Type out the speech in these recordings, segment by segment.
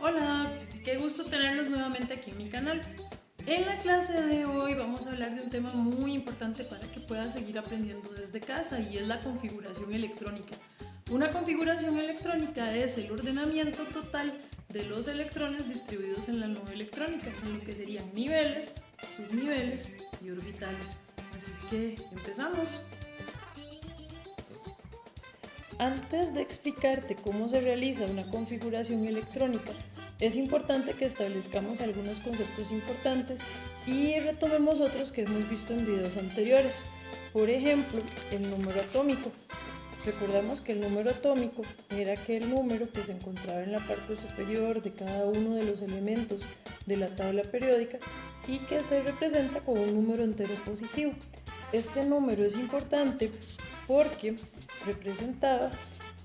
Hola, qué gusto tenerlos nuevamente aquí en mi canal. En la clase de hoy vamos a hablar de un tema muy importante para que puedas seguir aprendiendo desde casa y es la configuración electrónica. Una configuración electrónica es el ordenamiento total de los electrones distribuidos en la nube electrónica, en lo que serían niveles, subniveles y orbitales. Así que empezamos. Antes de explicarte cómo se realiza una configuración electrónica, es importante que establezcamos algunos conceptos importantes y retomemos otros que hemos visto en videos anteriores. Por ejemplo, el número atómico. Recordamos que el número atómico era aquel número que se encontraba en la parte superior de cada uno de los elementos de la tabla periódica y que se representa como un número entero positivo. Este número es importante porque representaba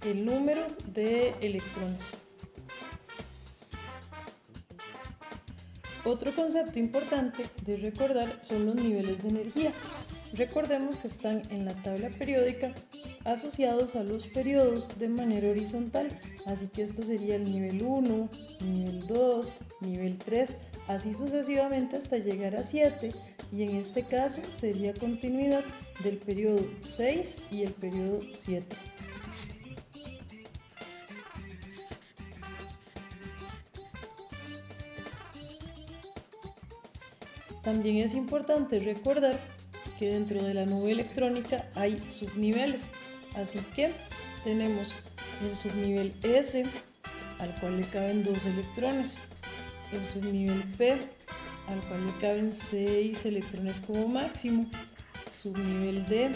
el número de electrones. Otro concepto importante de recordar son los niveles de energía. Recordemos que están en la tabla periódica asociados a los periodos de manera horizontal, así que esto sería el nivel 1, nivel 2, nivel 3, así sucesivamente hasta llegar a 7, y en este caso sería continuidad del periodo 6 y el periodo 7. También es importante recordar que dentro de la nube electrónica hay subniveles, así que tenemos el subnivel S, al cual le caben 2 electrones, el subnivel P, al cual le caben 6 electrones como máximo, subnivel D,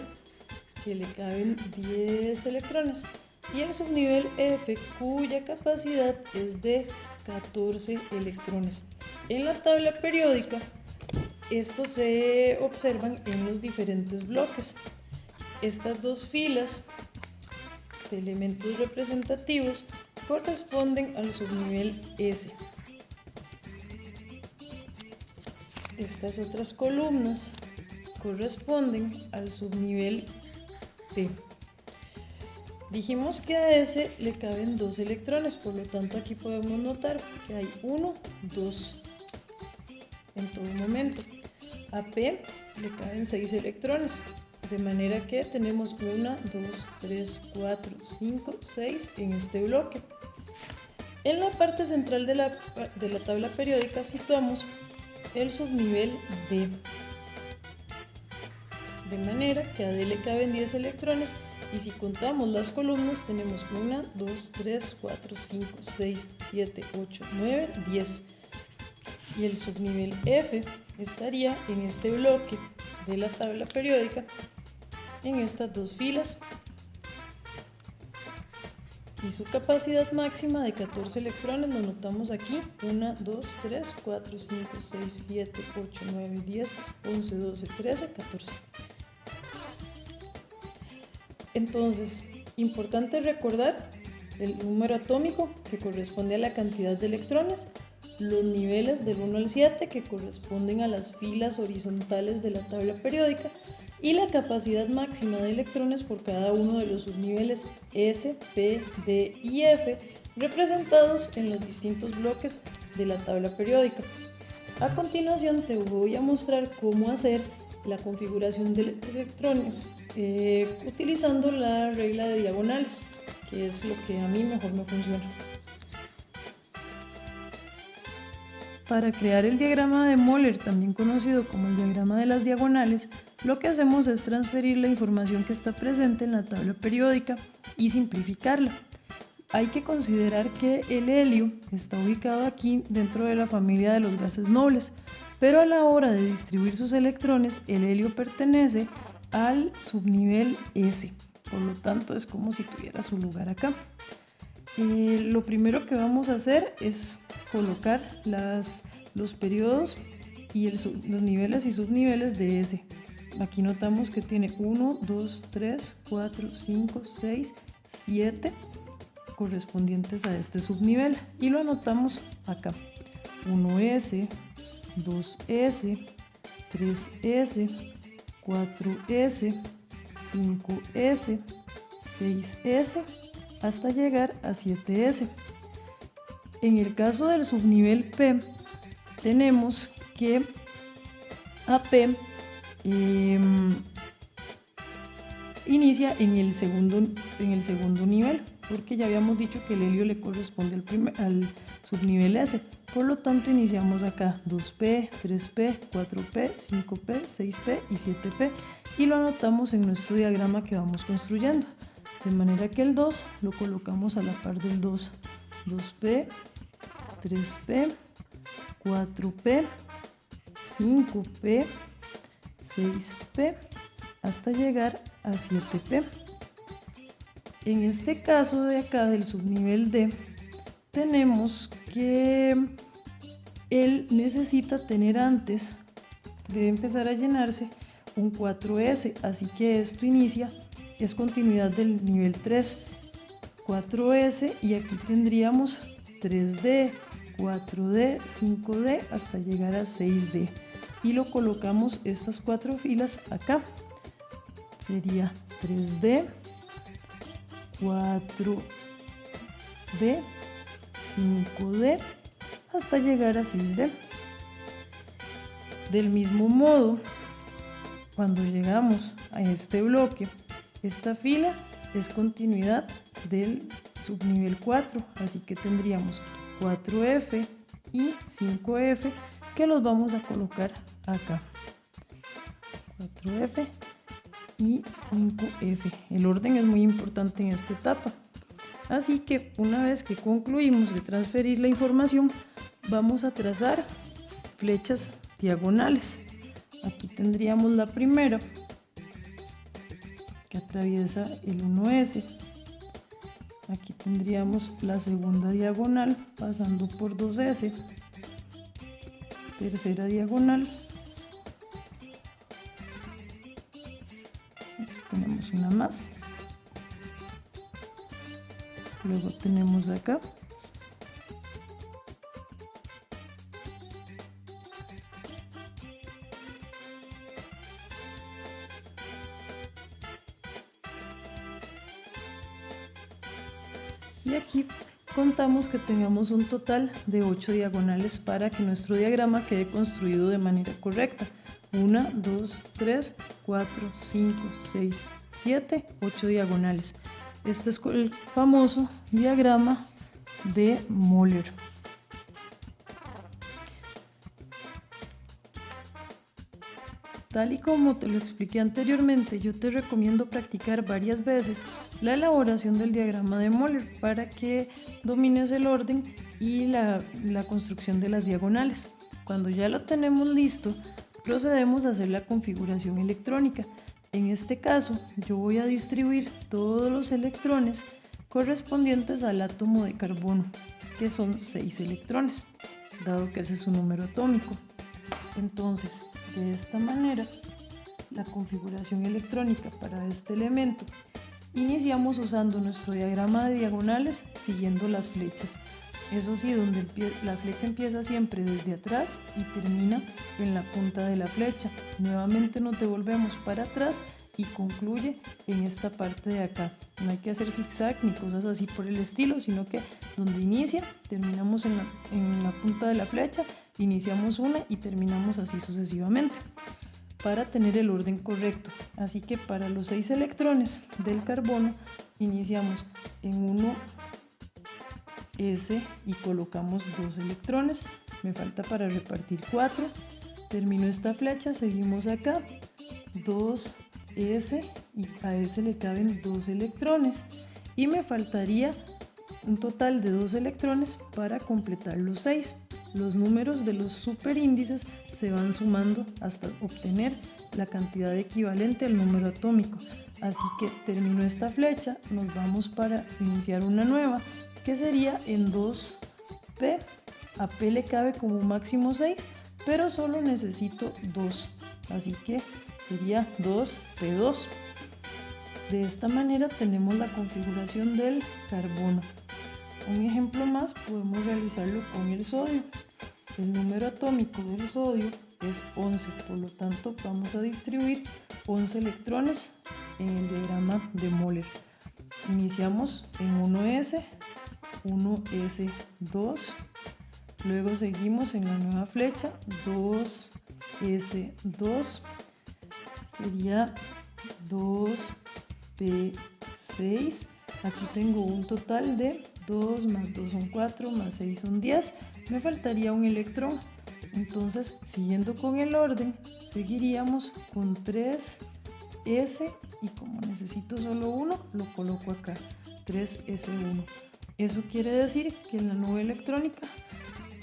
que le caben 10 electrones, y el subnivel F, cuya capacidad es de 14 electrones. En la tabla periódica, estos se observan en los diferentes bloques. Estas dos filas de elementos representativos corresponden al subnivel S. Estas otras columnas corresponden al subnivel P. Dijimos que a S le caben 2 electrones, por lo tanto aquí podemos notar que hay 1, 2 en todo momento. A P le caben 6 electrones, de manera que tenemos 1, 2, 3, 4, 5, 6 en este bloque. En la parte central de la tabla periódica situamos el subnivel D, de manera que a D le caben 10 electrones, y si contamos las columnas tenemos 1, 2, 3, 4, 5, 6, 7, 8, 9, 10. Y el subnivel F estaría en este bloque de la tabla periódica, en estas dos filas, y su capacidad máxima de 14 electrones lo notamos aquí: 1, 2, 3, 4, 5, 6, 7, 8, 9, 10, 11, 12, 13, 14. Entonces, importante recordar el número atómico, que corresponde a la cantidad de electrones, los niveles del 1 al 7, que corresponden a las filas horizontales de la tabla periódica, y la capacidad máxima de electrones por cada uno de los subniveles S, P, D y F, representados en los distintos bloques de la tabla periódica. A continuación te voy a mostrar cómo hacer la configuración de electrones utilizando la regla de diagonales, que es lo que a mí mejor me funciona. Para crear el diagrama de Moller, también conocido como el diagrama de las diagonales, lo que hacemos es transferir la información que está presente en la tabla periódica y simplificarla. Hay que considerar que el helio está ubicado aquí dentro de la familia de los gases nobles, pero a la hora de distribuir sus electrones, el helio pertenece al subnivel S, por lo tanto es como si tuviera su lugar acá. Lo primero que vamos a hacer es colocar los periodos y los niveles y subniveles de S. Aquí notamos que tiene 1, 2, 3, 4, 5, 6, 7 correspondientes a este subnivel, y lo anotamos acá: 1S, 2S, 3S, 4S, 5S, 6S, hasta llegar a 7S. En el caso del subnivel P, tenemos que AP inicia en el segundo nivel, porque ya habíamos dicho que el helio le corresponde al subnivel S. Por lo tanto, iniciamos acá 2P, 3P, 4P, 5P, 6P y 7P, y lo anotamos en nuestro diagrama que vamos construyendo. De manera que el 2 lo colocamos a la par del 2. 2P, 3P, 4P, 5P, 6P, hasta llegar a 7P. En este caso de acá del subnivel D, tenemos que él necesita tener antes de empezar a llenarse un 4S, así que esto es continuidad del nivel 3, 4S, y aquí tendríamos 3D, 4D, 5D hasta llegar a 6D, y lo colocamos estas 4 filas acá. Sería 3D, 4D, 5D hasta llegar a 6D. Del mismo modo, cuando llegamos a este bloque, esta fila es continuidad del subnivel 4, así que tendríamos 4F y 5F que los vamos a colocar acá. 4F y 5F. El orden es muy importante en esta etapa. Así que una vez que concluimos de transferir la información, vamos a trazar flechas diagonales. Aquí tendríamos la primera que atraviesa el 1S. Aquí tendríamos la segunda diagonal pasando por 2S. Tercera diagonal. Aquí tenemos una más. Luego tenemos acá. Y aquí contamos que tengamos un total de 8 diagonales para que nuestro diagrama quede construido de manera correcta. 1, 2, 3, 4, 5, 6, 7, 8 diagonales. Este es el famoso diagrama de Moller. Tal y como te lo expliqué anteriormente, yo te recomiendo practicar varias veces la elaboración del diagrama de Moller para que domines el orden y la construcción de las diagonales. Cuando ya lo tenemos listo, procedemos a hacer la configuración electrónica. En este caso, yo voy a distribuir todos los electrones correspondientes al átomo de carbono, que son 6 electrones, dado que ese es su número atómico. Entonces, de esta manera, la configuración electrónica para este elemento, iniciamos usando nuestro diagrama de diagonales siguiendo las flechas. Eso sí, donde la flecha empieza siempre desde atrás y termina en la punta de la flecha. Nuevamente nos devolvemos para atrás y concluye en esta parte de acá. No hay que hacer zigzag ni cosas así por el estilo, sino que donde inicia, terminamos en la punta de la flecha, iniciamos una y terminamos así sucesivamente para tener el orden correcto. Así que para los 6 electrones del carbono iniciamos en 1S y colocamos 2 electrones. Me falta para repartir 4. Termino esta flecha, seguimos acá, 2S y a S le caben 2 electrones. Y me faltaría un total de 2 electrones para completar los 6. Los números de los superíndices se van sumando hasta obtener la cantidad equivalente al número atómico. Así que termino esta flecha, nos vamos para iniciar una nueva, que sería en 2P. A P le cabe como máximo 6, pero solo necesito 2. Así que sería 2P2. De esta manera tenemos la configuración del carbono. Un ejemplo más podemos realizarlo con el sodio. El número atómico del sodio es 11, por lo tanto vamos a distribuir 11 electrones en el diagrama de Moller. Iniciamos en 1S, 1s2, luego seguimos en la nueva flecha, 2s2, sería 2p6, aquí tengo un total de 2 más 2 son 4, más 6 son 10, me faltaría un electrón. Entonces, siguiendo con el orden, seguiríamos con 3s y como necesito solo uno, lo coloco acá, 3s1. Eso quiere decir que en la nube electrónica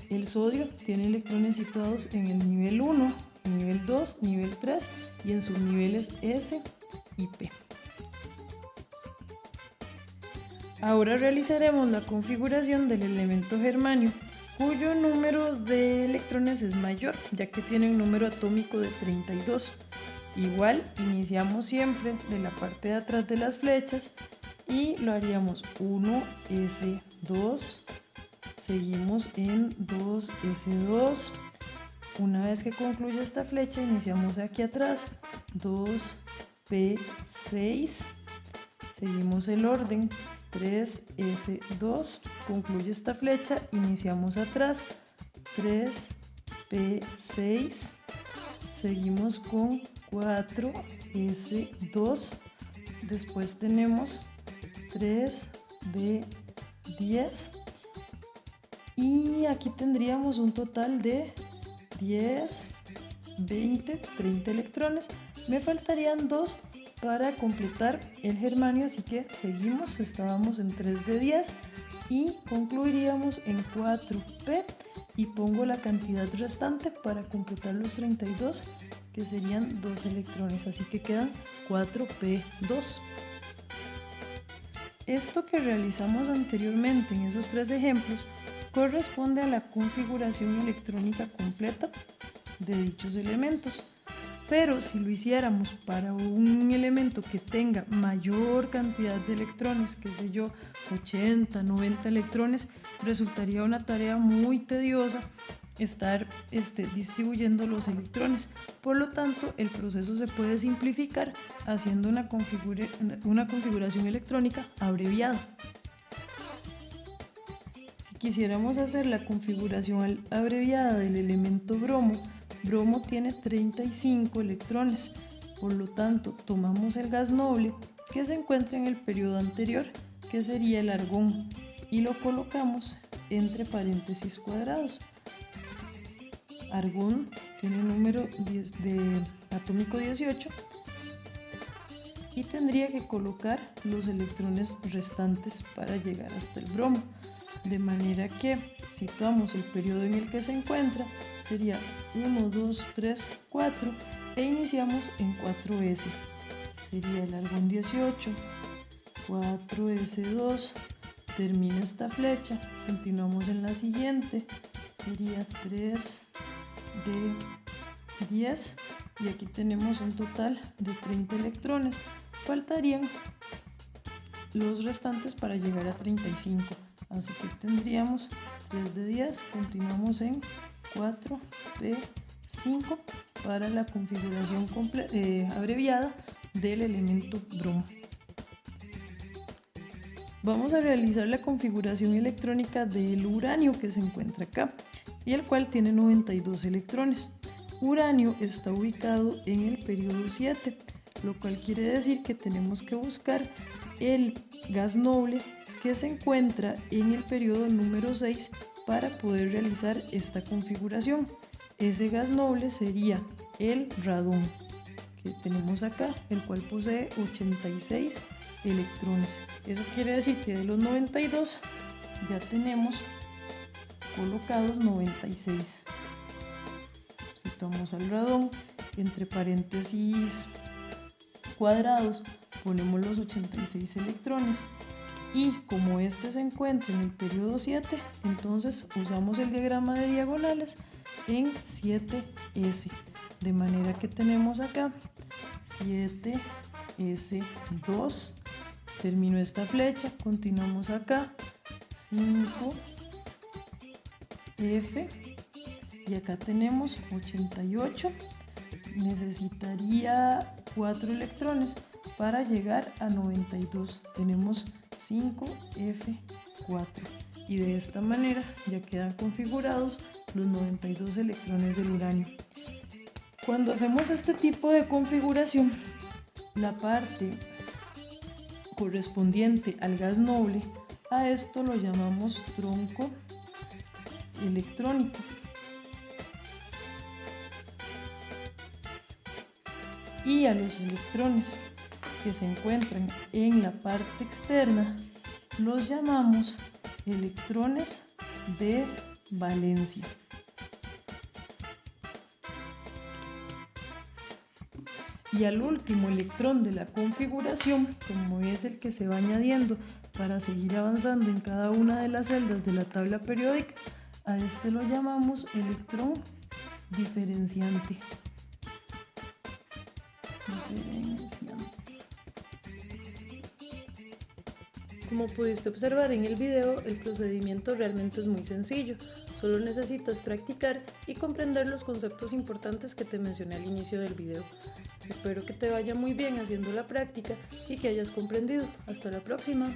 el sodio tiene electrones situados en el nivel 1, nivel 2, nivel 3 y en sus niveles S y P. Ahora realizaremos la configuración del elemento germanio, cuyo número de electrones es mayor, ya que tiene un número atómico de 32. Igual, iniciamos siempre de la parte de atrás de las flechas y lo haríamos 1s2, seguimos en 2s2. Una vez que concluye esta flecha, iniciamos aquí atrás, 2p6, seguimos el orden, 3s2, concluye esta flecha, iniciamos atrás, 3p6, seguimos con 4s2, después tenemos 3d10 y aquí tendríamos un total de 10, 20, 30 electrones. Me faltarían 2 para completar el germanio, así que seguimos, estábamos en 3d10 y concluiríamos en 4p y pongo la cantidad restante para completar los 32, que serían 2 electrones, así que quedan 4p2. Esto que realizamos anteriormente en esos 3 ejemplos corresponde a la configuración electrónica completa de dichos elementos. Pero si lo hiciéramos para un elemento que tenga mayor cantidad de electrones, qué sé yo, 80, 90 electrones, resultaría una tarea muy tediosa estar distribuyendo los electrones. Por lo tanto, el proceso se puede simplificar haciendo una configuración electrónica abreviada. Si quisiéramos hacer la configuración abreviada del elemento bromo, bromo tiene 35 electrones, por lo tanto tomamos el gas noble que se encuentra en el periodo anterior, que sería el argón, y lo colocamos entre paréntesis cuadrados. Argón tiene número atómico 18 y tendría que colocar los electrones restantes para llegar hasta el bromo, de manera que situamos el periodo en el que se encuentra, sería 1, 2, 3, 4 e iniciamos en 4s, sería el argón 18, 4s2, termina esta flecha, continuamos en la siguiente, sería 3d10 y aquí tenemos un total de 30 electrones, faltarían los restantes para llegar a 35, así que tendríamos 3d10, continuamos en 4p5 para la configuración abreviada del elemento bromo. Vamos a realizar la configuración electrónica del uranio que se encuentra acá y el cual tiene 92 electrones. Uranio está ubicado en el periodo 7, lo cual quiere decir que tenemos que buscar el gas noble que se encuentra en el periodo número 6 para poder realizar esta configuración. Ese gas noble sería el radón que tenemos acá, el cual posee 86 electrones. Eso quiere decir que de los 92 ya tenemos colocados 96. Citamos al radón, entre paréntesis cuadrados ponemos los 86 electrones y como este se encuentra en el periodo 7, entonces usamos el diagrama de diagonales en 7s, de manera que tenemos acá 7s2, termino esta flecha, continuamos acá, 5f y acá tenemos 88, necesitaría 4 electrones para llegar a 92, tenemos 5f4 y de esta manera ya quedan configurados los 92 electrones del uranio. Cuando hacemos este tipo de configuración, la parte correspondiente al gas noble, a esto lo llamamos tronco electrónico. Y a los electrones que se encuentran en la parte externa los llamamos electrones de valencia. Y al último electrón de la configuración, como es el que se va añadiendo para seguir avanzando en cada una de las celdas de la tabla periódica, a este lo llamamos electrón diferenciante. Como pudiste observar en el video, el procedimiento realmente es muy sencillo. Solo necesitas practicar y comprender los conceptos importantes que te mencioné al inicio del video. Espero que te vaya muy bien haciendo la práctica y que hayas comprendido. Hasta la próxima.